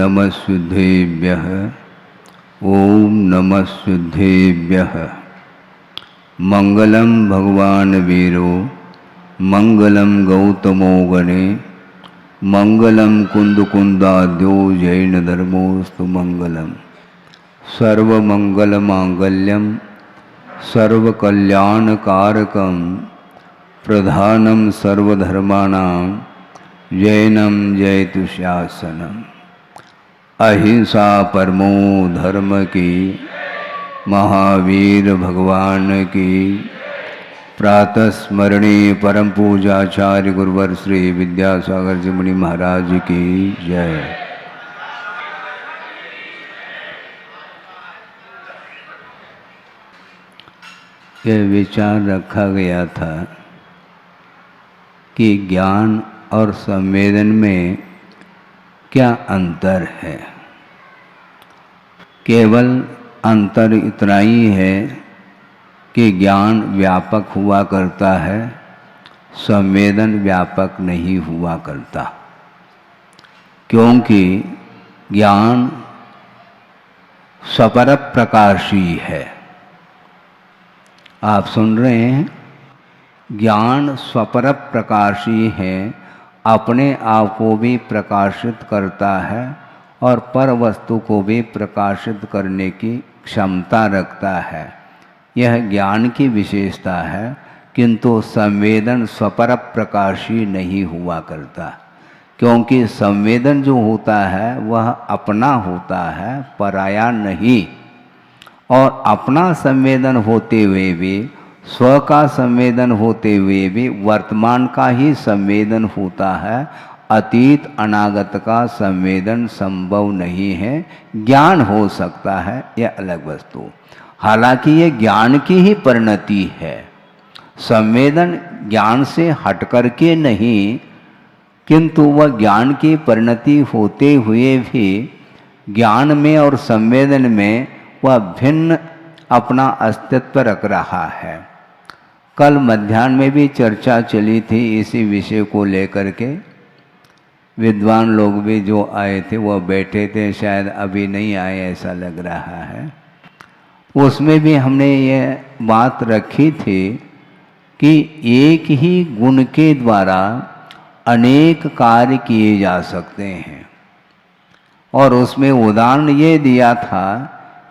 नमस्युद्धेभ्यः। ओम नमस्युद्धेभ्यः। मंगलम भगवान वीरो मंगलम गौतमो गणे मंगलम कुंदकुंदाद्यो जैन धर्मोस्तु मंगलम। सर्वमंगलमांगल्यम सर्वकल्याणकारकम प्रधानम सर्वधर्माणां जैनम जयतु शासनम। अहिंसा परमो धर्म की, महावीर भगवान की। प्रातः स्मरणीय परम पूजाचार्य गुरुवर श्री विद्यासागर जी मुनि महाराज की जय। यह विचार रखा गया था कि ज्ञान और संवेदन में क्या अंतर है। केवल अंतर इतना ही है कि ज्ञान व्यापक हुआ करता है, संवेदन व्यापक नहीं हुआ करता। क्योंकि ज्ञान स्वपर प्रकाशी है। आप सुन रहे हैं, ज्ञान स्वपर प्रकाशी है, अपने आप को भी प्रकाशित करता है और पर वस्तु को भी प्रकाशित करने की क्षमता रखता है। यह ज्ञान की विशेषता है। किंतु संवेदन स्वपर प्रकाशी नहीं हुआ करता, क्योंकि संवेदन जो होता है वह अपना होता है, पराया नहीं। और अपना संवेदन होते हुए भी, स्व का संवेदन होते हुए भी वर्तमान का ही संवेदन होता है। अतीत अनागत का संवेदन संभव नहीं है। ज्ञान हो सकता है, यह अलग वस्तु। हालांकि ये ज्ञान की ही परिणति है। संवेदन ज्ञान से हट करके नहीं, किंतु वह ज्ञान की परिणति होते हुए भी ज्ञान में और संवेदन में वह भिन्न अपना अस्तित्व रख रहा है। कल मध्याह्न में भी चर्चा चली थी इसी विषय को लेकर के। विद्वान लोग भी जो आए थे वह बैठे थे, शायद अभी नहीं आए ऐसा लग रहा है। उसमें भी हमने ये बात रखी थी कि एक ही गुण के द्वारा अनेक कार्य किए जा सकते हैं। और उसमें उदाहरण ये दिया था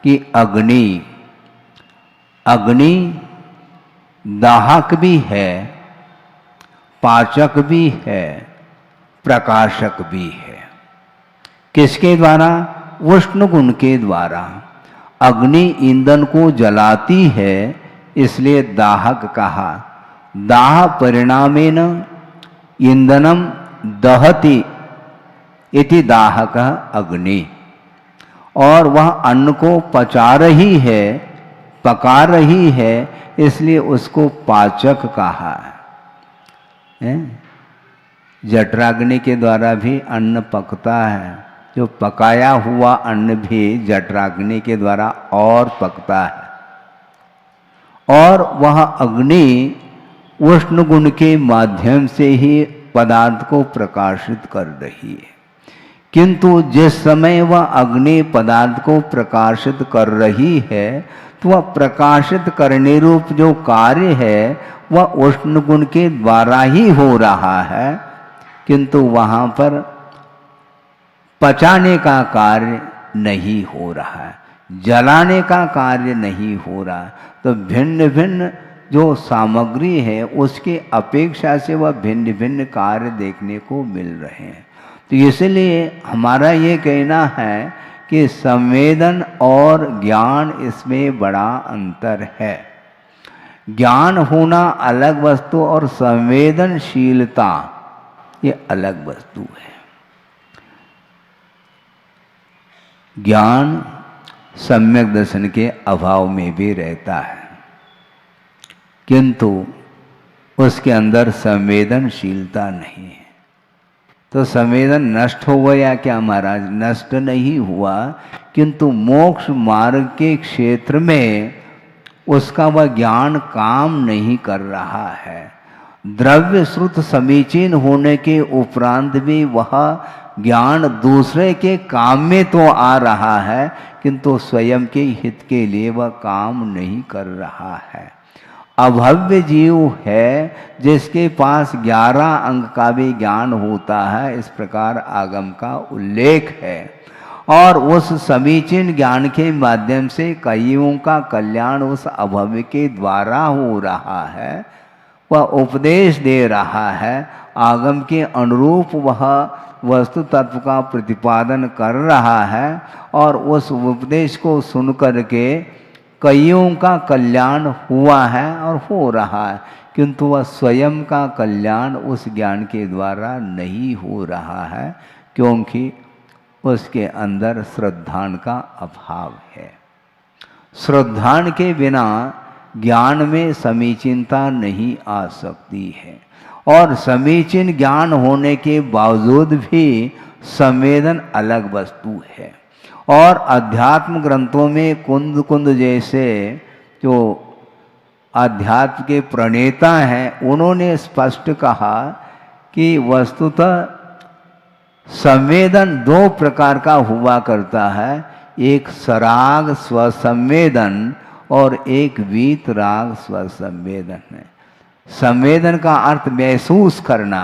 कि अग्नि दाहक भी है, पाचक भी है, प्रकाशक भी है। किसके द्वारा? उष्ण गुण के द्वारा। अग्नि ईंधन को जलाती है, इसलिए दाहक कहा। दाह परिणामेन ईंधनम दहति इति दाहक अग्नि। और वह अन्न को पचा रही है, पका रही है, इसलिए उसको पाचक कहा है। जठराग्नि के द्वारा भी अन्न पकता है। जो पकाया हुआ अन्न भी जठराग्नि के द्वारा और पकता है। और वह अग्नि उष्ण गुण के माध्यम से ही पदार्थ को प्रकाशित कर रही है। किंतु जिस समय वह अग्नि पदार्थ को प्रकाशित कर रही है, तो वह प्रकाशित करने रूप जो कार्य है वह उष्ण गुण के द्वारा ही हो रहा है। किंतु वहाँ पर पचाने का कार्य नहीं हो रहा है, जलाने का कार्य नहीं हो रहा। तो भिन्न भिन्न जो सामग्री है उसके अपेक्षा से वह भिन्न भिन्न कार्य देखने को मिल रहे हैं। तो इसलिए हमारा ये कहना है कि संवेदन और ज्ञान, इसमें बड़ा अंतर है। ज्ञान होना अलग वस्तु और संवेदनशीलता ये अलग वस्तु है। ज्ञान सम्यक दर्शन के अभाव में भी रहता है, किंतु उसके अंदर संवेदनशीलता नहीं है। तो संवेदन नष्ट हो गया क्या महाराज? नष्ट नहीं हुआ, किंतु मोक्ष मार्ग के क्षेत्र में उसका वह ज्ञान काम नहीं कर रहा है। द्रव्य श्रुत समीचीन होने के उपरांत भी वह ज्ञान दूसरे के काम में तो आ रहा है, किंतु स्वयं के हित के लिए वह काम नहीं कर रहा है। अभव्य जीव है जिसके पास 11 अंक का भी ज्ञान होता है, इस प्रकार आगम का उल्लेख है। और उस समीचीन ज्ञान के माध्यम से कईयों का कल्याण उस अभव्य के द्वारा हो रहा है। वह उपदेश दे रहा है, आगम के अनुरूप वह वस्तु तत्व का प्रतिपादन कर रहा है, और उस उपदेश को सुन करके कईयों का कल्याण हुआ है और हो रहा है, किंतु वह स्वयं का कल्याण उस ज्ञान के द्वारा नहीं हो रहा है, क्योंकि उसके अंदर श्रद्धान का अभाव है। श्रद्धान के बिना ज्ञान में समीचीनता नहीं आ सकती है, और समीचीन ज्ञान होने के बावजूद भी संवेदन अलग वस्तु है। और अध्यात्म ग्रंथों में कुंद कुंद जैसे जो अध्यात्म के प्रणेता हैं, उन्होंने स्पष्ट कहा कि वस्तुतः संवेदन 2 प्रकार का हुआ करता है, एक सराग स्वसंवेदन और एक वीतराग स्वसंवेदन है। संवेदन का अर्थ महसूस करना,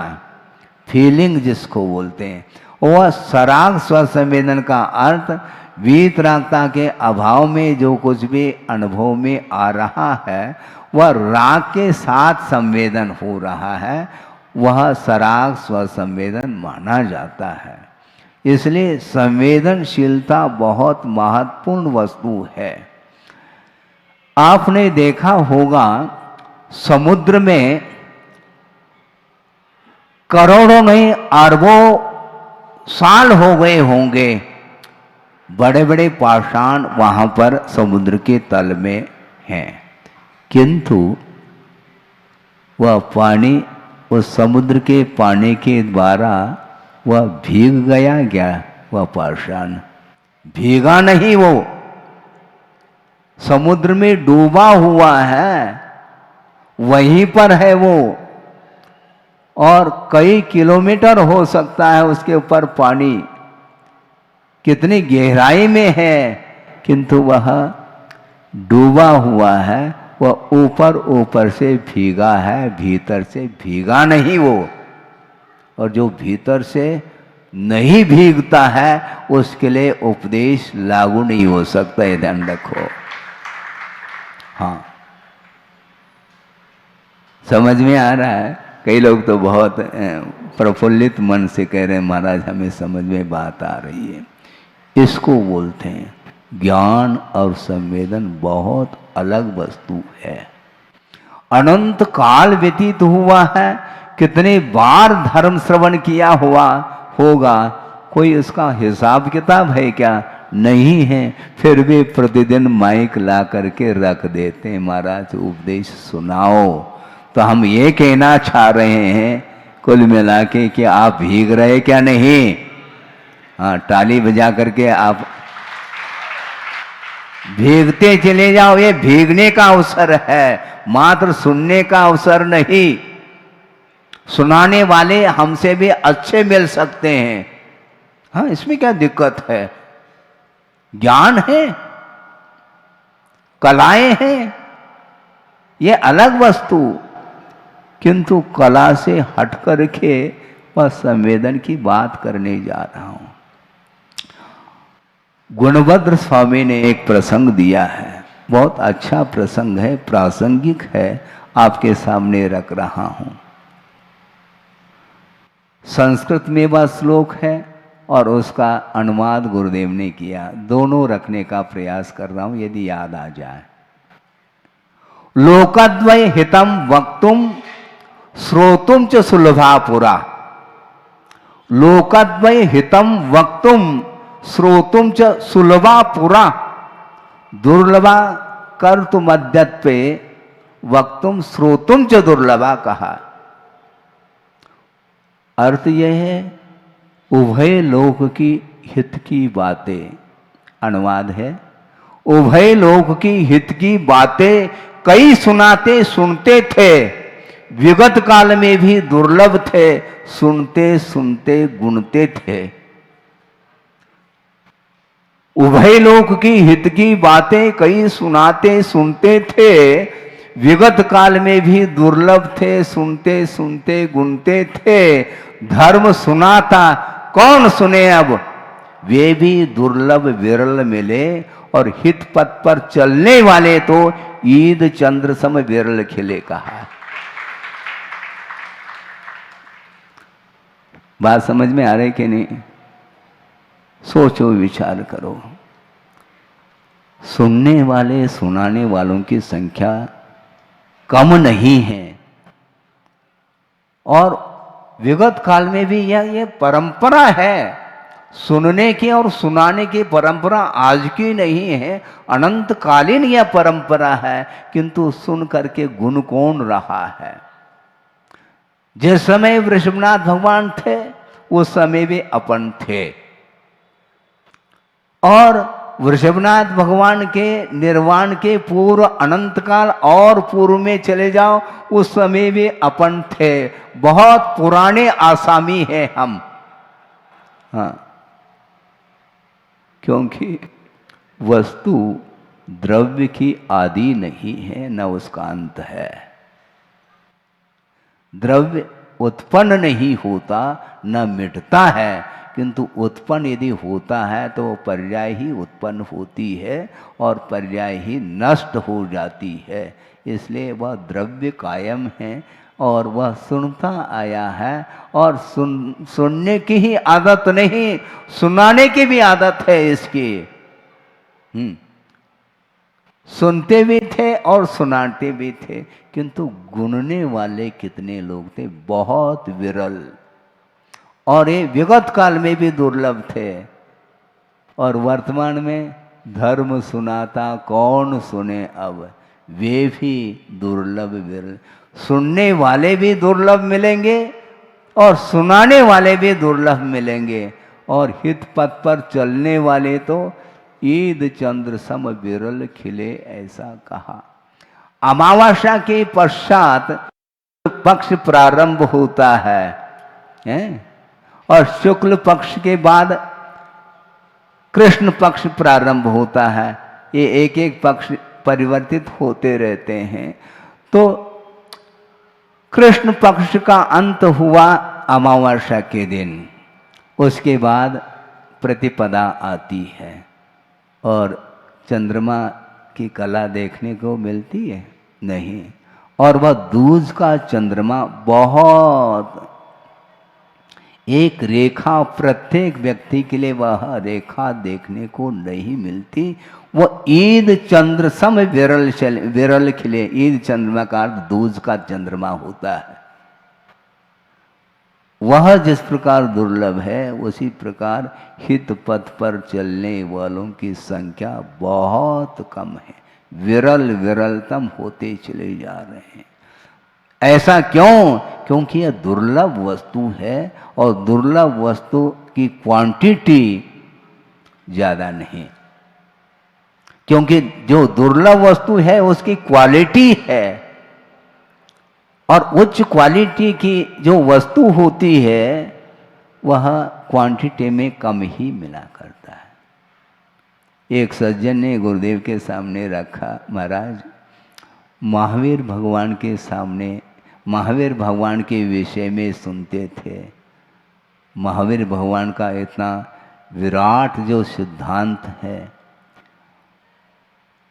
फीलिंग जिसको बोलते हैं, वह सराग स्वसंवेदन का अर्थ वीतरागता के अभाव में जो कुछ भी अनुभव में आ रहा है वह राग के साथ संवेदन हो रहा है, वह सराग स्वसंवेदन माना जाता है। इसलिए संवेदनशीलता बहुत महत्वपूर्ण वस्तु है। आपने देखा होगा समुद्र में करोड़ों नहीं अरबों साल हो गए होंगे, बड़े बड़े पाषाण वहां पर समुद्र के तल में हैं, किंतु वह पानी, उस समुद्र के पानी के द्वारा वह भीग गया क्या? वह पाषाण भीगा नहीं, वो समुद्र में डूबा हुआ है, वहीं पर है वो, और कई किलोमीटर हो सकता है उसके ऊपर पानी, कितनी गहराई में है, किंतु वह डूबा हुआ है, वह ऊपर ऊपर से भीगा है, भीतर से भीगा नहीं वो। और जो भीतर से नहीं भीगता है उसके लिए उपदेश लागू नहीं हो सकता, ये ध्यान रखो। हाँ, समझ में आ रहा है? कई लोग तो बहुत प्रफुल्लित मन से कह रहे हैं महाराज हमें समझ में बात आ रही है। इसको बोलते हैं ज्ञान और संवेदन बहुत अलग वस्तु है। अनंत काल व्यतीत हुआ है, कितने बार धर्म श्रवण किया हुआ होगा, कोई उसका हिसाब किताब है क्या? नहीं है। फिर भी प्रतिदिन माइक ला करके रख देते हैं, महाराज उपदेश सुनाओ। तो हम ये कहना चाह रहे हैं कुल मिला के कि आप भीग रहे क्या? नहीं। हाँ, ताली बजा करके आप भीगते चले जाओ। ये भीगने का अवसर है, मात्र सुनने का अवसर नहीं। सुनाने वाले हमसे भी अच्छे मिल सकते हैं, हाँ, इसमें क्या दिक्कत है? ज्ञान है, कलाएं हैं, ये अलग वस्तु, किंतु कला से हट करके वह संवेदन की बात करने जा रहा हूं। गुणभद्र स्वामी ने एक प्रसंग दिया है, बहुत अच्छा प्रसंग है, प्रासंगिक है, आपके सामने रख रहा हूं। संस्कृत में वह श्लोक है और उसका अनुवाद गुरुदेव ने किया, दोनों रखने का प्रयास कर रहा हूं यदि याद आ जाए। लोकद्वय हितम वक्तुम श्रोतुम च सुलभा पुरा। लोकद्वय हितम वक्तुम श्रोतुम च सुलभा पुरा। दुर्लभा कर्तु मध्यत्वे वक्तुम श्रोतुम च दुर्लभा कहा। अर्थ यह है उभय लोक की हित की बातें, अनुवाद है उभय लोक की हित की बातें कई सुनाते सुनते थे, विगत काल में भी दुर्लभ थे, सुनते सुनते गुणते थे। उभय लोक की हित की बातें कई सुनाते सुनते थे, विगत काल में भी दुर्लभ थे, सुनते सुनते गुनते थे। धर्म सुनाता कौन सुने अब, वे भी दुर्लभ विरल मिले, और हित पथ पर चलने वाले तो ईद चंद्र सम विरल खिले कहा। बात समझ में आ रही कि नहीं? सोचो, विचार करो। सुनने वाले सुनाने वालों की संख्या कम नहीं है, और विगत काल में भी यह परंपरा है। सुनने की और सुनाने की परंपरा आज की नहीं है, अनंतकालीन यह परंपरा है। किंतु सुन करके गुण कौन रहा है? जिस समय वृषभनाथ भगवान थे उस समय वे अपन थे, और वृषभनाथ भगवान के निर्वाण के पूर्व अनंत काल और पूर्व में चले जाओ, उस समय वे अपन थे। बहुत पुराने आसामी हैं हम। हाँ, क्योंकि वस्तु द्रव्य की आदि नहीं है, न उसका अंत है। द्रव्य उत्पन्न नहीं होता, न मिटता है, किंतु उत्पन्न यदि होता है तो पर्याय ही उत्पन्न होती है और पर्याय ही नष्ट हो जाती है। इसलिए वह द्रव्य कायम है और वह सुनता आया है, और सुनने की ही आदत नहीं, सुनाने की भी आदत है इसकी। सुनते भी थे और सुनाते भी थे, किंतु गुनने वाले कितने लोग थे? बहुत विरल, और ये विगत काल में भी दुर्लभ थे। और वर्तमान में धर्म सुनाता कौन सुने अब, वे भी दुर्लभ विरल। सुनने वाले भी दुर्लभ मिलेंगे और सुनाने वाले भी दुर्लभ मिलेंगे, और हित पथ पर चलने वाले तो ईद चंद्र सम विरल खिले, ऐसा कहा। अमावस्या के पश्चात पक्ष प्रारंभ होता है? और शुक्ल पक्ष के बाद कृष्ण पक्ष प्रारंभ होता है। ये एक एक पक्ष परिवर्तित होते रहते हैं। तो कृष्ण पक्ष का अंत हुआ अमावस्या के दिन, उसके बाद प्रतिपदा आती है, और चंद्रमा की कला देखने को मिलती है नहीं, और वह दूज का चंद्रमा बहुत एक रेखा, प्रत्येक व्यक्ति के लिए वह रेखा देखने को नहीं मिलती। वो ईद चंद्र सम विरल खिले, ईद चंद्रमा का अर्थ दूज का चंद्रमा होता है। वह जिस प्रकार दुर्लभ है, उसी प्रकार हित पथ पर चलने वालों की संख्या बहुत कम है, विरल विरलतम होते चले जा रहे हैं। ऐसा क्यों? क्योंकि यह दुर्लभ वस्तु है, और दुर्लभ वस्तु की क्वांटिटी ज्यादा नहीं, क्योंकि जो दुर्लभ वस्तु है उसकी क्वालिटी है, और उच्च क्वालिटी की जो वस्तु होती है वह क्वांटिटी में कम ही मिला करता है। एक सज्जन ने गुरुदेव के सामने रखा, महाराज महावीर भगवान के सामने, महावीर भगवान के विषय में सुनते थे। महावीर भगवान का इतना विराट जो सिद्धांत है,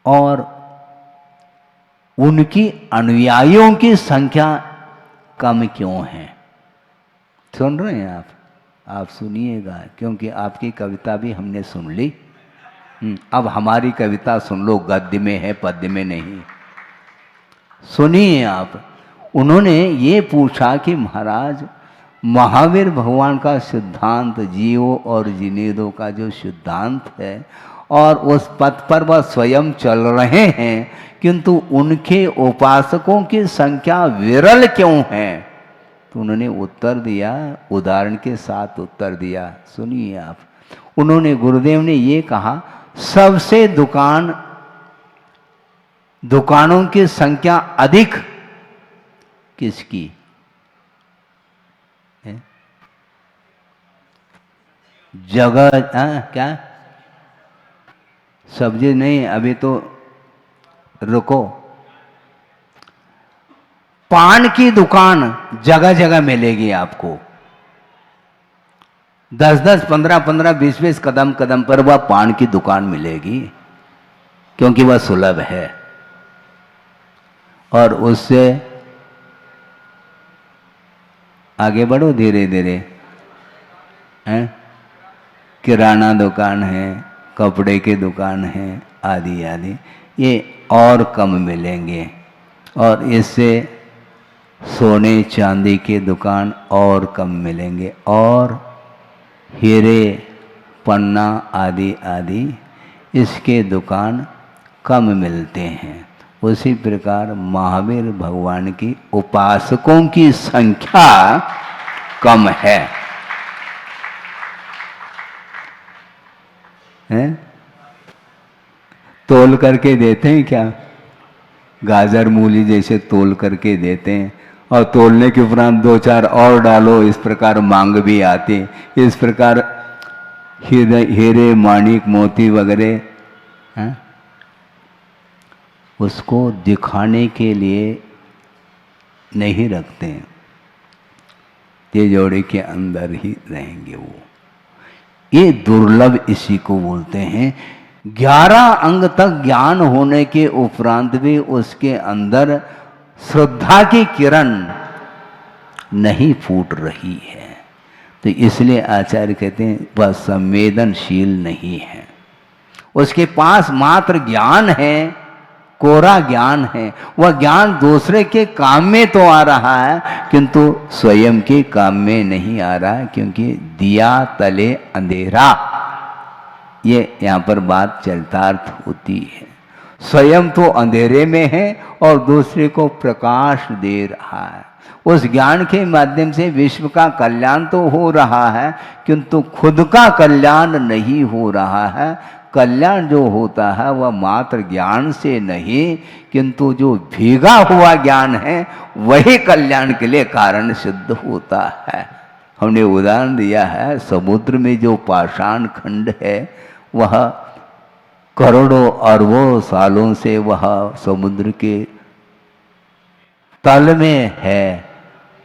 और उनकी अनुयायियों की संख्या कम क्यों है? सुन रहे हैं आप सुनिएगा, क्योंकि आपकी कविता भी हमने सुन ली। अब हमारी कविता सुन लो, गद्य में है, पद्य में नहीं। सुनिए आप। उन्होंने ये पूछा कि महाराज महावीर भगवान का सिद्धांत, जियो और जीने दो का जो सिद्धांत है, और उस पथ पर वह स्वयं चल रहे हैं, किंतु उनके उपासकों की संख्या विरल क्यों है? तो उन्होंने उत्तर दिया, उदाहरण के साथ उत्तर दिया, सुनिए आप। उन्होंने, गुरुदेव ने ये कहा, सबसे दुकानों की संख्या अधिक किसकी है? जगह क्या सब्जी नहीं, अभी तो रुको। पान की दुकान जगह जगह मिलेगी आपको, 10-10, 15-15, 20-20 कदम कदम पर वह पान की दुकान मिलेगी, क्योंकि वह सुलभ है। और उससे आगे बढ़ो धीरे धीरे, हैं? किराना दुकान है, कपड़े की दुकान है, आदि आदि, ये और कम मिलेंगे। और इससे सोने चांदी की दुकान और कम मिलेंगे, और हीरे पन्ना आदि आदि इसके दुकान कम मिलते हैं। उसी प्रकार महावीर भगवान की उपासकों की संख्या कम है, हैं? तोल करके देते हैं क्या? गाजर मूली जैसे तोल करके देते हैं, और तोलने के उपरांत 2-4 और डालो, इस प्रकार मांग भी आती। इस प्रकार हीरे माणिक मोती वगैरह, हैं? उसको दिखाने के लिए नहीं रखते हैं, तिजोरी के अंदर ही रहेंगे वो। ये दुर्लभ इसी को बोलते हैं। 11 अंग तक ज्ञान होने के उपरांत भी उसके अंदर श्रद्धा की किरण नहीं फूट रही है, तो इसलिए आचार्य कहते हैं वह संवेदनशील नहीं है। उसके पास मात्र ज्ञान है, कोरा ज्ञान है। वह ज्ञान दूसरे के काम में तो आ रहा है, किंतु स्वयं के काम में नहीं आ रहा है, क्योंकि दिया तले अंधेरा, ये यहाँ पर बात चरितार्थ होती है। स्वयं तो अंधेरे में है और दूसरे को प्रकाश दे रहा है। उस ज्ञान के माध्यम से विश्व का कल्याण तो हो रहा है, किंतु खुद का कल्याण नहीं हो रहा है। कल्याण जो होता है वह मात्र ज्ञान से नहीं, किंतु जो भीगा हुआ ज्ञान है वही कल्याण के लिए कारण सिद्ध होता है। हमने उदाहरण दिया है, समुद्र में जो पाषाण खंड है वह करोड़ों अरबों सालों से वह समुद्र के तल में है,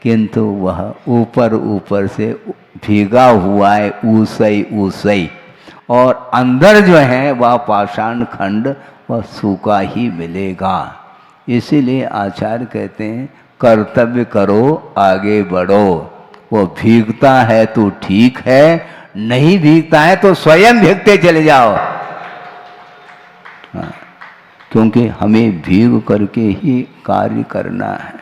किंतु वह ऊपर ऊपर से भीगा हुआ है, ऊसई ऊसई, और अंदर जो है वह पाषाण खंड वह सूखा ही मिलेगा। इसीलिए आचार्य कहते हैं कर्तव्य करो, आगे बढ़ो। वो भीगता है तो ठीक है, नहीं भीगता है तो स्वयं भीगते चले जाओ। हाँ, क्योंकि हमें भीग करके ही कार्य करना है,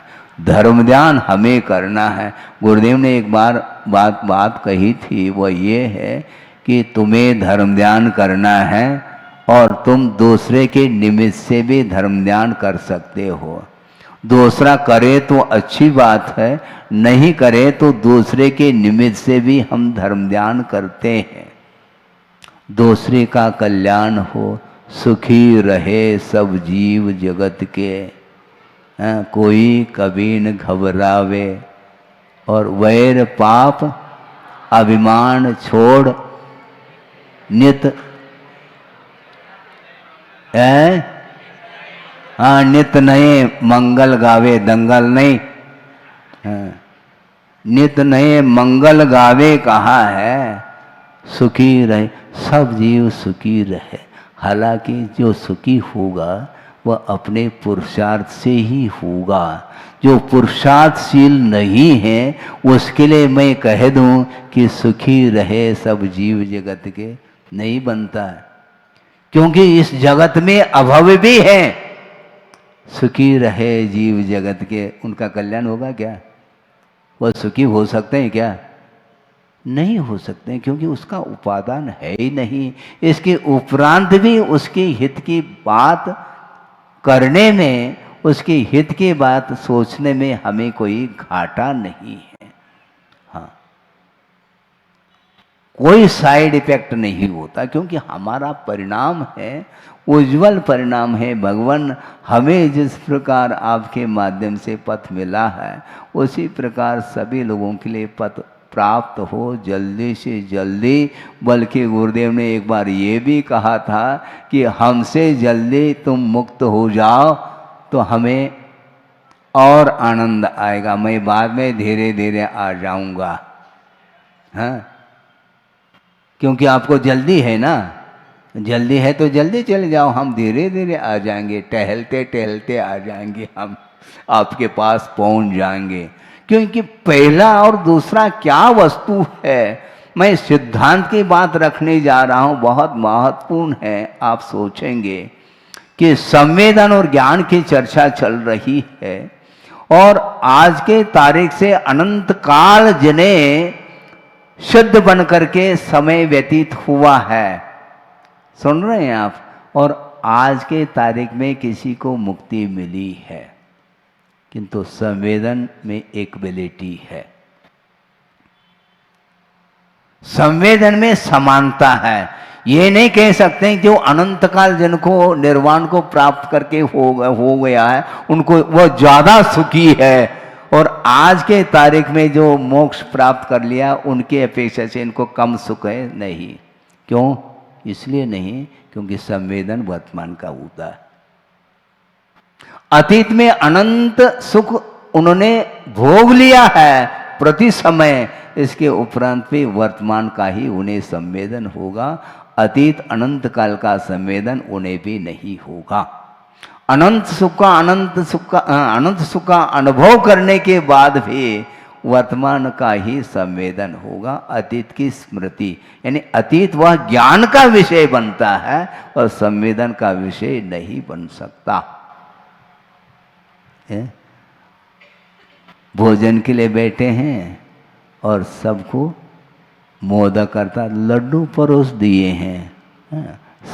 धर्म ध्यान हमें करना है। गुरुदेव ने एक बार बात कही थी, वो ये है कि तुम्हें धर्म ध्यान करना है और तुम दूसरे के निमित्त से भी धर्म ध्यान कर सकते हो। दूसरा करे तो अच्छी बात है, नहीं करे तो दूसरे के निमित्त से भी हम धर्म ध्यान करते हैं। दूसरे का कल्याण हो, सुखी रहे सब जीव जगत के, कोई कभी न घबरावे, और वैर पाप अभिमान छोड़ नित नित नए मंगल गावे, दंगल नहीं, नित नए मंगल गावे कहा है। सुखी रहे सब जीव, सुखी रहे। हालांकि जो सुखी होगा वह अपने पुरुषार्थ से ही होगा। जो पुरुषार्थशील नहीं है उसके लिए मैं कह दूं कि सुखी रहे सब जीव जगत के, नहीं बनता है, क्योंकि इस जगत में अभव भी है। सुखी रहे जीव जगत के, उनका कल्याण होगा क्या? वह सुखी हो सकते हैं क्या? नहीं हो सकते हैं, क्योंकि उसका उपादान है ही नहीं। इसके उपरांत भी उसके हित की बात करने में, उसके हित की बात सोचने में हमें कोई घाटा नहीं है। हाँ, कोई साइड इफेक्ट नहीं होता, क्योंकि हमारा परिणाम है, उज्जवल परिणाम है। भगवान हमें जिस प्रकार आपके माध्यम से पथ मिला है, उसी प्रकार सभी लोगों के लिए पथ प्राप्त हो जल्दी से जल्दी। बल्कि गुरुदेव ने एक बार ये भी कहा था कि हमसे जल्दी तुम मुक्त हो जाओ तो हमें और आनंद आएगा, मैं बाद में धीरे धीरे आ जाऊंगा। हाँ, क्योंकि आपको जल्दी है ना, जल्दी है तो जल्दी चले जाओ, हम धीरे धीरे आ जाएंगे, टहलते टहलते आ जाएंगे, हम आपके पास पहुंच जाएंगे। क्योंकि पहला और दूसरा क्या वस्तु है, मैं सिद्धांत की बात रखने जा रहा हूं, बहुत महत्वपूर्ण है। आप सोचेंगे कि संवेदन और ज्ञान की चर्चा चल रही है और आज के तारीख से अनंत काल जिन्हें शुद्ध बन करके समय व्यतीत हुआ है, सुन रहे हैं आप, और आज के तारीख में किसी को मुक्ति मिली है, किंतु संवेदन में एक क्वालिटी है, संवेदन में समानता है। ये नहीं कह सकते कि वो अनंत काल जिनको निर्वाण को प्राप्त करके हो गया है उनको वो ज्यादा सुखी है, और आज के तारीख में जो मोक्ष प्राप्त कर लिया उनकी अपेक्षा से इनको कम सुख है। नहीं, क्यों? इसलिए नहीं क्योंकि संवेदन वर्तमान का होता है। अतीत में अनंत सुख उन्होंने भोग लिया है प्रति समय, इसके उपरांत भी वर्तमान का ही उन्हें संवेदन होगा। अतीत अनंत काल का संवेदन उन्हें भी नहीं होगा। अनंत सुख का अनुभव करने के बाद भी वर्तमान का ही संवेदन होगा। अतीत की स्मृति, यानी अतीत वह ज्ञान का विषय बनता है और संवेदन का विषय नहीं बन सकता। भोजन के लिए बैठे हैं और सबको मोदक करता लड्डू परोस दिए हैं,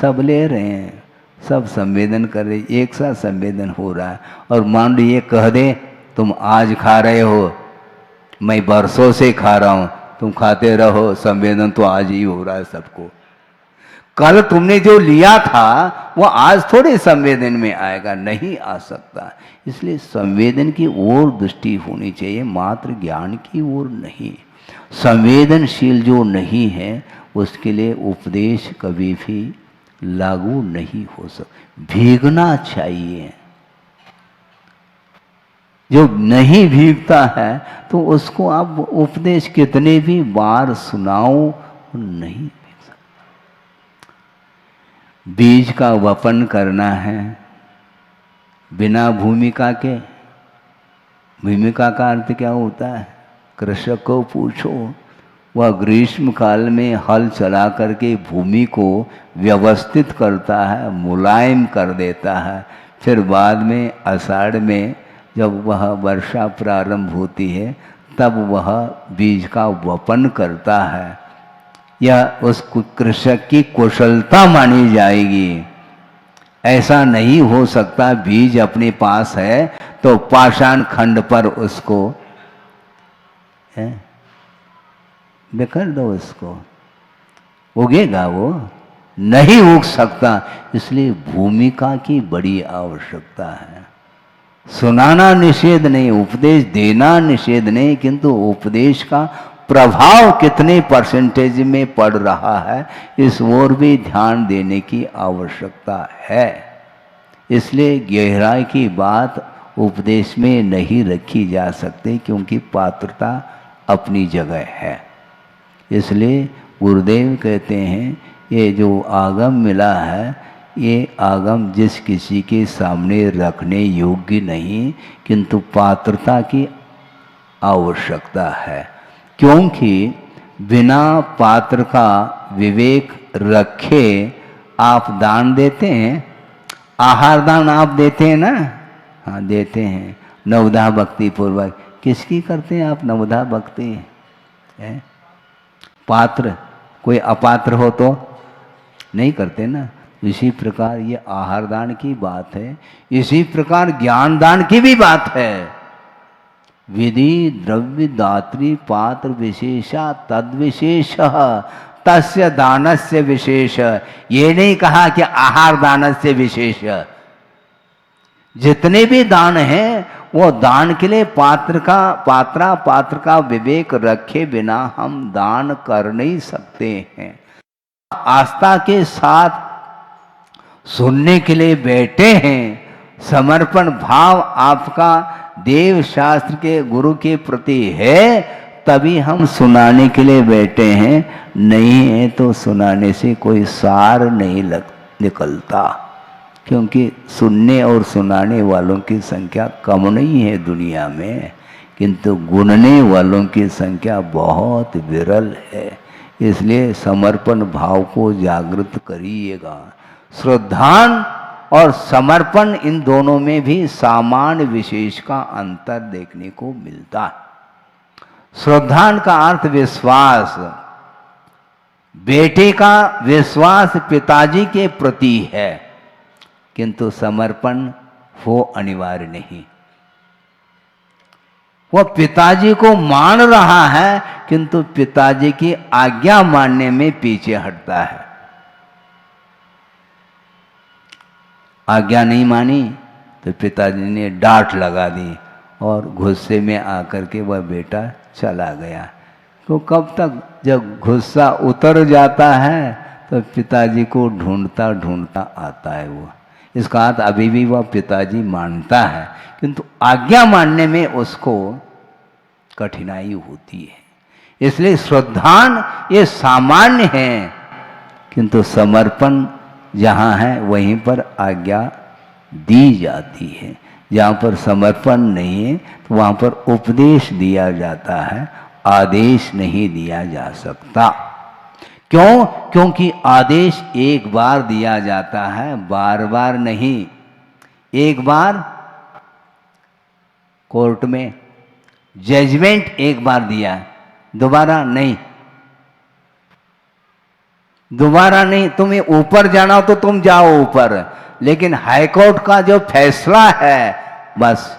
सब ले रहे हैं, सब संवेदन कर रहे, एक साथ संवेदन हो रहा है। और मान लो ये कह दे तुम आज खा रहे हो, मैं बरसों से खा रहा हूं, तुम खाते रहो, संवेदन तो आज ही हो रहा है सबको। कल तुमने जो लिया था वो आज थोड़े संवेदन में आएगा, नहीं आ सकता। इसलिए संवेदन की ओर दृष्टि होनी चाहिए, मात्र ज्ञान की ओर नहीं। संवेदनशील जो नहीं है उसके लिए उपदेश कभी भी लागू नहीं हो सकता, भीगना चाहिए। जो नहीं भीगता है तो उसको आप उपदेश कितने भी बार सुनाओ नहीं भीग सकता। बीज का वपन करना है बिना भूमिका के। भूमिका का अर्थ क्या होता है? कृषक को पूछो, वह ग्रीष्म काल में हल चला करके भूमि को व्यवस्थित करता है, मुलायम कर देता है, फिर बाद में आषाढ़ में जब वह वर्षा प्रारंभ होती है तब वह बीज का वपन करता है। यह उस कृषक की कुशलता मानी जाएगी। ऐसा नहीं हो सकता बीज अपने पास है तो पाषाण खंड पर उसको बिखर दो, उसको उगेगा? वो नहीं उग सकता। इसलिए भूमिका की बड़ी आवश्यकता है। सुनाना निषेध नहीं, उपदेश देना निषेध नहीं, किंतु उपदेश का प्रभाव कितने परसेंटेज में पड़ रहा है इस ओर भी ध्यान देने की आवश्यकता है। इसलिए गहराई की बात उपदेश में नहीं रखी जा सकती, क्योंकि पात्रता अपनी जगह है। इसलिए गुरुदेव कहते हैं ये जो आगम मिला है, ये आगम जिस किसी के सामने रखने योग्य नहीं, किंतु पात्रता की आवश्यकता है। क्योंकि बिना पात्र का विवेक रखे आप दान देते हैं, आहार दान आप देते हैं ना? हाँ, देते हैं। नवधा भक्ति पूर्वक किसकी करते हैं आप नवधा भक्ति? है पात्र, कोई अपात्र हो तो नहीं करते ना। इसी प्रकार ये आहार दान की बात है, इसी प्रकार ज्ञान दान की भी बात है। विधि द्रव्य दात्री पात्र विशेषा तद विशेष तस्य दानस्य विशेष। ये नहीं कहा कि आहार दानस्य विशेष। जितने भी दान हैं वो दान के लिए पात्र का विवेक रखे बिना हम दान कर नहीं सकते हैं। आस्था के साथ सुनने के लिए बैठे हैं, समर्पण भाव आपका देव शास्त्र के गुरु के प्रति है, तभी हम सुनाने के लिए बैठे हैं। नहीं है तो सुनाने से कोई सार नहीं निकलता, क्योंकि सुनने और सुनाने वालों की संख्या कम नहीं है दुनिया में, किंतु गुनने वालों की संख्या बहुत विरल है। इसलिए समर्पण भाव को जागृत करिएगा। श्रद्धान और समर्पण, इन दोनों में भी सामान्य विशेष का अंतर देखने को मिलता है। श्रद्धान का अर्थ विश्वास, बेटे का विश्वास पिताजी के प्रति है, किंतु समर्पण वो अनिवार्य नहीं। वो पिताजी को मान रहा है, किंतु पिताजी की आज्ञा मानने में पीछे हटता है। आज्ञा नहीं मानी तो पिताजी ने डांट लगा दी और गुस्से में आकर के वह बेटा चला गया। तो कब तक, जब गुस्सा उतर जाता है तो पिताजी को ढूंढता ढूंढता आता है वो। इसका अर्थ अभी भी वह पिताजी मानता है, किंतु आज्ञा मानने में उसको कठिनाई होती है। इसलिए श्रद्धान ये सामान्य है, किंतु समर्पण जहाँ है वहीं पर आज्ञा दी जाती है। जहाँ पर समर्पण नहीं है तो वहाँ पर उपदेश दिया जाता है, आदेश नहीं दिया जा सकता। क्यों? क्योंकि आदेश एक बार दिया जाता है, बार बार नहीं। एक बार कोर्ट में जजमेंट एक बार दिया, दोबारा नहीं। दोबारा नहीं। तुम्हें ऊपर जाना हो तो तुम जाओ ऊपर, लेकिन हाईकोर्ट का जो फैसला है, बस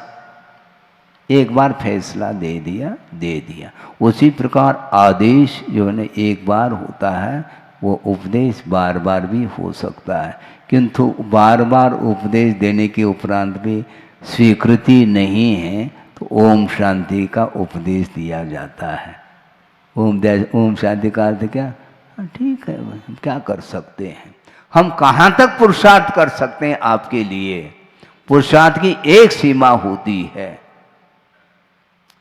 एक बार फैसला दे दिया। उसी प्रकार आदेश जो है एक बार होता है, वो उपदेश बार बार भी हो सकता है, किंतु बार बार उपदेश देने के उपरांत भी स्वीकृति नहीं है तो ओम शांति का उपदेश दिया जाता है। ओम शांति का अर्थ क्या? ठीक है, हम क्या कर सकते हैं, हम कहाँ तक पुरुषार्थ कर सकते हैं आपके लिए। पुरुषार्थ की एक सीमा होती है,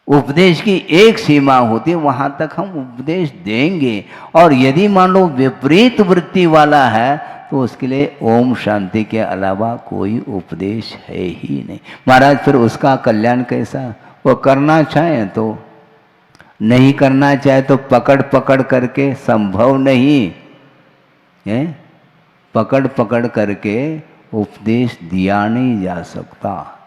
उपदेश की एक सीमा होती है, वहां तक हम उपदेश देंगे। और यदि मान लो विपरीत वृत्ति वाला है तो उसके लिए ओम शांति के अलावा कोई उपदेश है ही नहीं। महाराज फिर उसका कल्याण कैसा? वो करना चाहे तो, नहीं करना चाहे तो पकड़ पकड़ करके, संभव नहीं है, पकड़ पकड़ करके उपदेश दिया नहीं जा सकता।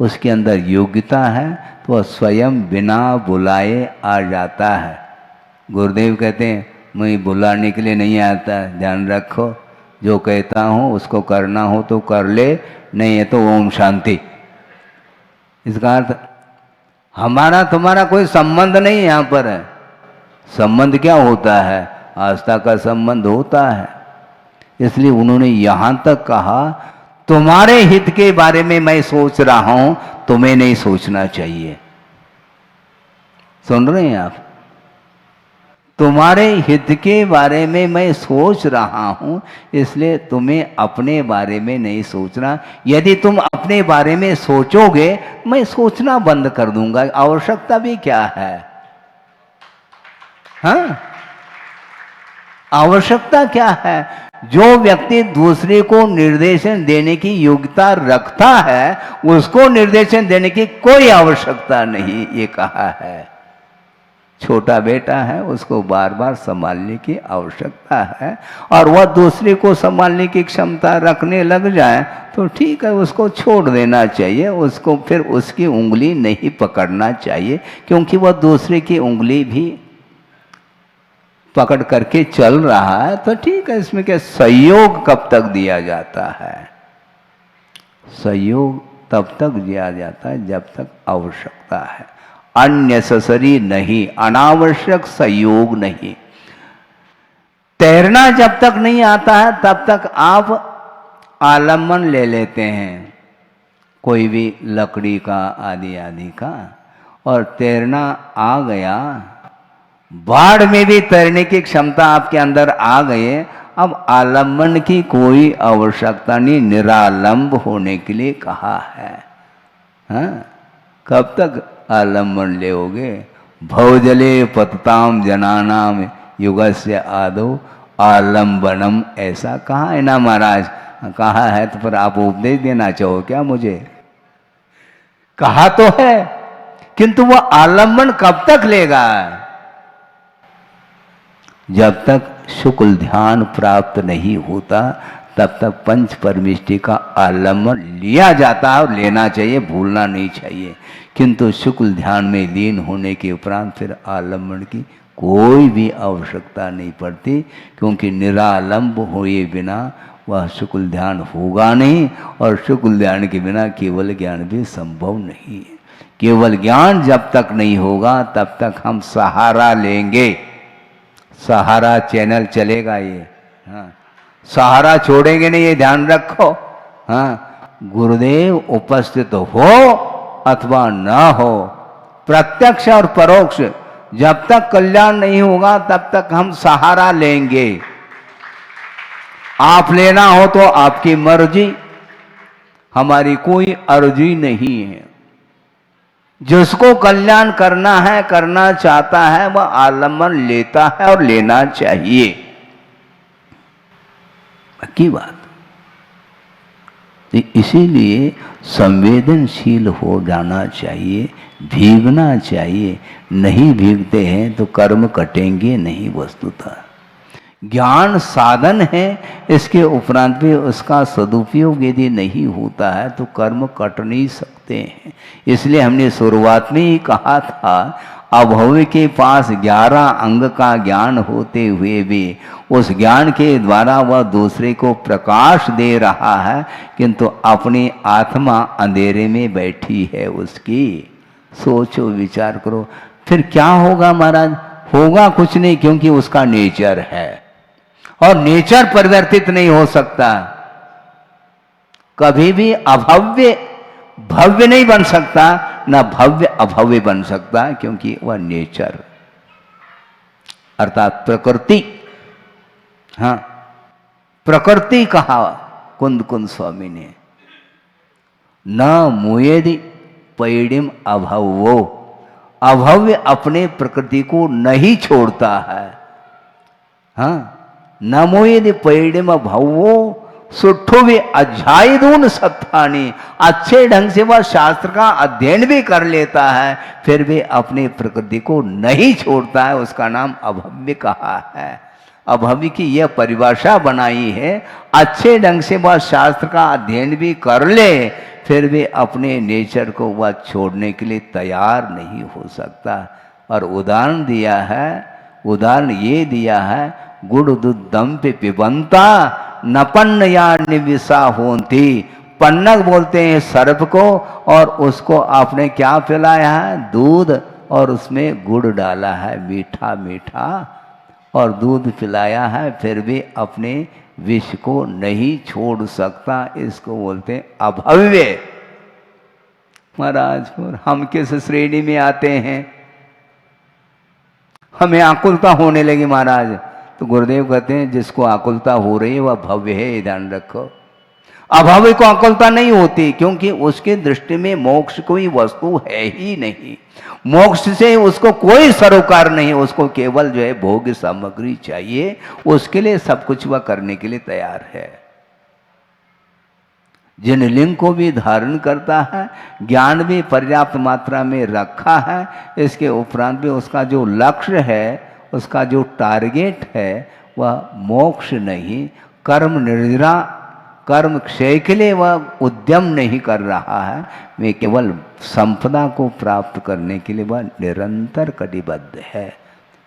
उसके अंदर योग्यता है तो वह स्वयं बिना बुलाए आ जाता है। गुरुदेव कहते हैं मैं बुलाने के लिए नहीं आता, ध्यान रखो, जो कहता हूँ उसको करना हो तो कर ले, नहीं है तो ओम शांति। इसका अर्थ हमारा तुम्हारा कोई संबंध नहीं है। यहाँ पर संबंध क्या होता है? आस्था का संबंध होता है। इसलिए उन्होंने यहाँ तक कहा तुम्हारे हित के बारे में मैं सोच रहा हूं, तुम्हें नहीं सोचना चाहिए। सुन रहे हैं आप? तुम्हारे हित के बारे में मैं सोच रहा हूं, इसलिए तुम्हें अपने बारे में नहीं सोचना। यदि तुम अपने बारे में सोचोगे, मैं सोचना बंद कर दूंगा। आवश्यकता भी क्या है? हाँ, आवश्यकता क्या है? जो व्यक्ति दूसरे को निर्देशन देने की योग्यता रखता है, उसको निर्देशन देने की कोई आवश्यकता नहीं, ये कहा है। छोटा बेटा है, उसको बार बार संभालने की आवश्यकता है, और वह दूसरे को संभालने की क्षमता रखने लग जाए तो ठीक है, उसको छोड़ देना चाहिए। उसको फिर उसकी उंगली नहीं पकड़ना चाहिए, क्योंकि वह दूसरे की उंगली भी पकड़ करके चल रहा है, तो ठीक है। इसमें क्या सहयोग कब तक दिया जाता है? सहयोग तब तक दिया जाता है जब तक आवश्यकता है, अननेसेसरी नहीं, अनावश्यक सहयोग नहीं। तैरना जब तक नहीं आता है तब तक आप आलम्बन ले लेते हैं, कोई भी लकड़ी का आदि आदि का, और तैरना आ गया, बाढ़ में भी तैरने की क्षमता आपके अंदर आ गए, अब आलम्बन की कोई आवश्यकता नहीं, निरालंब होने के लिए कहा है। हाँ, कब तक आलम्बन लेओगे? भवजले पतताम जनानाम युगस्य आदो आलम्बनम, ऐसा कहा है ना महाराज? कहा है तो फिर आप उपदेश देना चाहो क्या मुझे? कहा तो है, किंतु वह आलम्बन कब तक लेगा? जब तक शुक्ल ध्यान प्राप्त नहीं होता तब तक पंच परमिष्टि का आलम्बन लिया जाता है और लेना चाहिए, भूलना नहीं चाहिए। किंतु शुक्ल ध्यान में लीन होने के उपरांत फिर आलम्बन की कोई भी आवश्यकता नहीं पड़ती, क्योंकि निरालंब हुए बिना वह शुक्ल ध्यान होगा नहीं, और शुक्ल ध्यान के बिना केवल ज्ञान भी संभव नहीं है। केवल ज्ञान जब तक नहीं होगा तब तक हम सहारा लेंगे, सहारा चैनल चलेगा ये। हाँ, सहारा छोड़ेंगे नहीं, ये ध्यान रखो। हाँ, गुरुदेव उपस्थित हो अथवा न हो, प्रत्यक्ष और परोक्ष, जब तक कल्याण नहीं होगा तब तक हम सहारा लेंगे। आप लेना हो तो आपकी मर्जी, हमारी कोई अर्जी नहीं है। जिसको कल्याण करना है, करना चाहता है, वह आलम्बन लेता है और लेना चाहिए। की बात। इसीलिए संवेदनशील हो जाना चाहिए, भीगना चाहिए। नहीं भीगते हैं तो कर्म कटेंगे नहीं। वस्तुतः ज्ञान साधन है, इसके उपरांत भी उसका सदुपयोग यदि नहीं होता है तो कर्म कट नहीं सकते हैं। इसलिए हमने शुरुआत में ही कहा था, अभव्य के पास 11 अंग का ज्ञान होते हुए भी उस ज्ञान के द्वारा वह दूसरे को प्रकाश दे रहा है, किंतु अपनी आत्मा अंधेरे में बैठी है उसकी। सोचो, विचार करो, फिर क्या होगा महाराज? होगा कुछ नहीं, क्योंकि उसका नेचर है, और नेचर परिवर्तित नहीं हो सकता। कभी भी अभव्य भव्य नहीं बन सकता, ना भव्य अभव्य बन सकता, क्योंकि वह नेचर अर्थात प्रकृति। हाँ, प्रकृति कहा कुंद कुंद स्वामी ने, न मुयेदि पैडिम अभवो, अभव्य अपने प्रकृति को नहीं छोड़ता है। हाँ, न मुयेदि पैडिम अभवो सुठो भी अध्यायदून सत्तानी, अच्छे ढंग से वह शास्त्र का अध्ययन भी कर लेता है, फिर भी अपनी प्रकृति को नहीं छोड़ता है। उसका नाम अभव्य कहा है। अभव्य की यह परिभाषा बनाई है, अच्छे ढंग से वह शास्त्र का अध्ययन भी कर ले, फिर भी अपने नेचर को वह छोड़ने के लिए तैयार नहीं हो सकता। और उदाहरण दिया है, उदाहरण ये दिया है, गुड़ दूध दम पे पिबंता नपन्न या निविसा होती। पन्नग बोलते हैं सर्प को, और उसको आपने क्या पिलाया है? दूध, और उसमें गुड़ डाला है, मीठा मीठा, और दूध पिलाया है, फिर भी अपने विष को नहीं छोड़ सकता। इसको बोलते हैं अभव्य। महाराज, हम किस श्रेणी में आते हैं? हमें आकुलता होने लगी महाराज, तो गुरुदेव कहते हैं जिसको आकुलता हो रही है वह भव्य है, ध्यान रखो। अभव्य को आकुलता नहीं होती, क्योंकि उसके दृष्टि में मोक्ष कोई वस्तु है ही नहीं। मोक्ष से उसको कोई सरोकार नहीं, उसको केवल जो है भोग सामग्री चाहिए, उसके लिए सब कुछ वह करने के लिए तैयार है। जिन लिंग को भी धारण करता है, ज्ञान भी पर्याप्त मात्रा में रखा है, इसके उपरांत भी उसका जो लक्ष्य है, उसका जो टारगेट है, वह मोक्ष नहीं, कर्म निर्जरा, कर्म क्षय के लिए वह उद्यम नहीं कर रहा है। वे केवल संपदा को प्राप्त करने के लिए वह निरंतर कटिबद्ध है।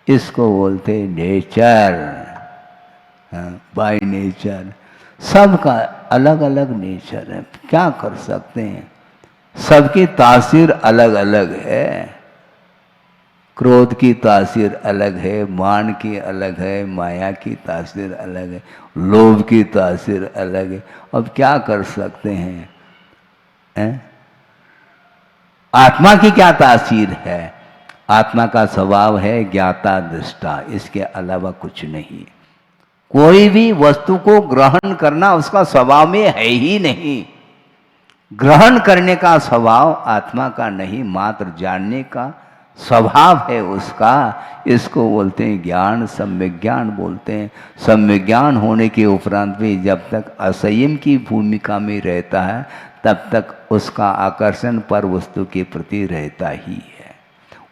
इसको बोलते नेचर, बाय नेचर। सबका अलग अलग नेचर है, क्या कर सकते हैं? सबकी तासीर अलग अलग है। क्रोध की तासीर अलग है, मान की अलग है, माया की तासीर अलग है, लोभ की तासीर अलग है। अब क्या कर सकते हैं? आत्मा की क्या तासीर है? आत्मा का स्वभाव है ज्ञाता दृष्टा, इसके अलावा कुछ नहीं। कोई भी वस्तु को ग्रहण करना उसका स्वभाव में है ही नहीं। ग्रहण करने का स्वभाव आत्मा का नहीं, मात्र जानने का स्वभाव है उसका। इसको बोलते हैं ज्ञान, सम्यक ज्ञान बोलते हैं। सम्यक ज्ञान होने के उपरांत भी जब तक असंयम की भूमिका में रहता है तब तक उसका आकर्षण पर वस्तु के प्रति रहता ही है।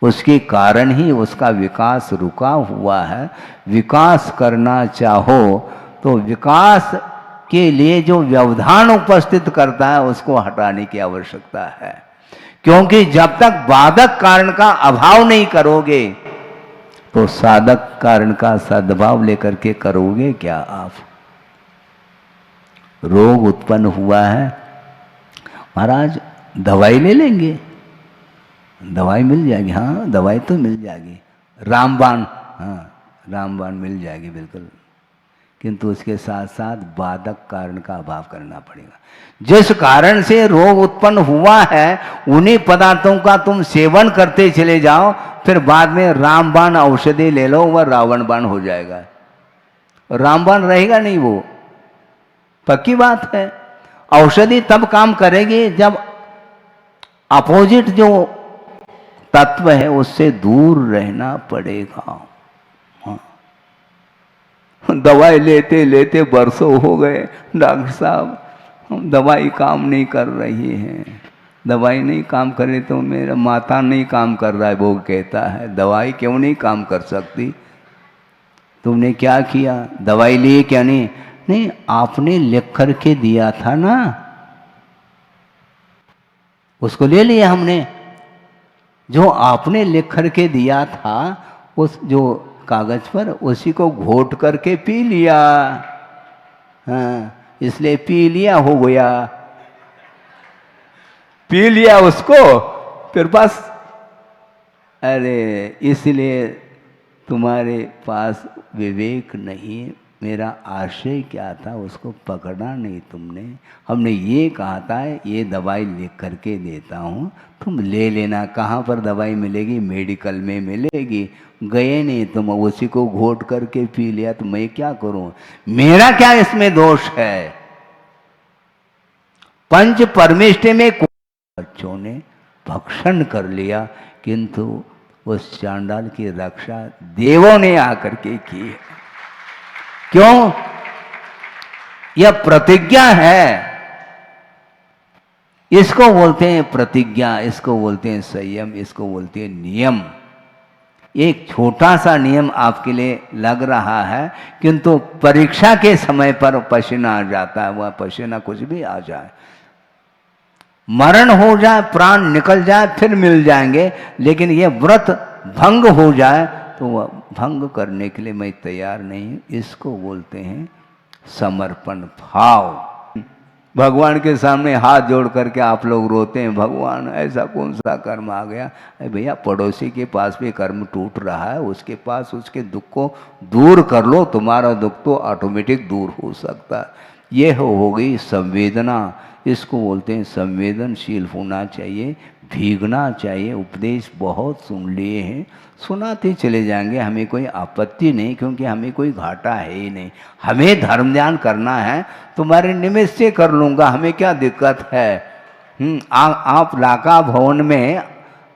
उसके कारण ही उसका विकास रुका हुआ है। विकास करना चाहो तो विकास के लिए जो व्यवधान उपस्थित करता है उसको हटाने की आवश्यकता है। क्योंकि जब तक बाधक कारण का अभाव नहीं करोगे तो साधक कारण का सद्भाव लेकर के करोगे क्या आप? रोग उत्पन्न हुआ है, महाराज दवाई ले लेंगे, दवाई मिल जाएगी। हाँ दवाई तो मिल जाएगी, रामबाण, हाँ रामबाण मिल जाएगी बिल्कुल, किंतु उसके साथ साथ बाधक कारण का अभाव करना पड़ेगा। जिस कारण से रोग उत्पन्न हुआ है उन्हीं पदार्थों का तुम सेवन करते चले जाओ, फिर बाद में रामबाण औषधि ले लो, वह रावण बाण हो जाएगा, रामबाण रहेगा नहीं, वो पक्की बात है। औषधि तब काम करेगी जब अपोजिट जो तत्व है उससे दूर रहना पड़ेगा। दवाई लेते लेते बरसों हो गए, डॉक्टर साहब दवाई काम नहीं कर रही है, दवाई नहीं काम कर रही तो मेरा माता नहीं काम कर रहा है, वो कहता है दवाई क्यों नहीं काम कर सकती? तुमने क्या किया? दवाई लिए क्या? नहीं नहीं, आपने लिख करके दिया था ना, उसको ले लिया हमने। जो आपने लिख करके दिया था उस जो कागज पर, उसी को घोट करके पी लिया। हाँ इसलिए पी लिया हो गया, पी लिया उसको, फिर बस। अरे इसलिए तुम्हारे पास विवेक नहीं। मेरा आशय क्या था उसको पकड़ा नहीं तुमने। हमने ये कहा था ये दवाई लिख करके देता हूँ, तुम ले लेना। कहाँ पर दवाई मिलेगी? मेडिकल में मिलेगी। गए नहीं तुम, उसी को घोट करके पी लिया, तो मैं क्या करूं? मेरा क्या इसमें दोष है? पंच परमेष्टि में बच्चों ने भक्षण कर लिया, किंतु उस चांडाल की रक्षा देवों ने आकर के की है। क्यों? यह प्रतिज्ञा है, इसको बोलते हैं प्रतिज्ञा, इसको बोलते हैं संयम, इसको बोलते हैं नियम। एक छोटा सा नियम आपके लिए लग रहा है, किंतु परीक्षा के समय पर पसीना आ जाता है। वह पसीना कुछ भी आ जाए, मरण हो जाए, प्राण निकल जाए, फिर मिल जाएंगे, लेकिन यह व्रत भंग हो जाए तो वह भंग करने के लिए मैं तैयार नहीं। इसको बोलते हैं समर्पण भाव। भगवान के सामने हाथ जोड़ करके आप लोग रोते हैं, भगवान ऐसा कौन सा कर्म आ गया? अरे भैया पड़ोसी के पास भी कर्म टूट रहा है, उसके पास उसके दुख को दूर कर लो, तुम्हारा दुख तो ऑटोमेटिक दूर हो सकता है। ये हो गई संवेदना। इसको बोलते हैं संवेदनशील होना चाहिए, भीगना चाहिए। उपदेश बहुत सुन लिए हैं, सुनाते चले जाएंगे, हमें कोई आपत्ति नहीं, क्योंकि हमें कोई घाटा है ही नहीं। हमें धर्म ध्यान करना है, तुम्हारे निमित्त से कर लूँगा, हमें क्या दिक्कत है? आप लाका भवन में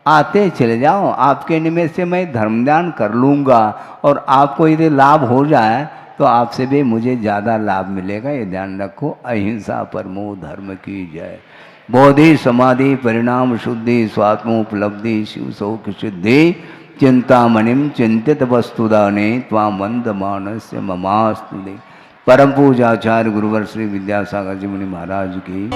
आते चले जाओ, आपके निमित्त से मैं धर्म ध्यान कर लूँगा, और आपको यदि लाभ हो जाए तो आपसे भी मुझे ज़्यादा लाभ मिलेगा, ये ध्यान रखो। अहिंसा परमो धर्म की जय। बोधि समाधि परिणाम शुद्धि स्वात्मोपलब्धि शिव सौख सिद्धि चिंतामणिम चिंतित वस्तुदाने त्वां वंदमानस्य ममास्तुते। परम पूजाचार्य गुरुवर श्री विद्यासागर जी मुनि महाराज की।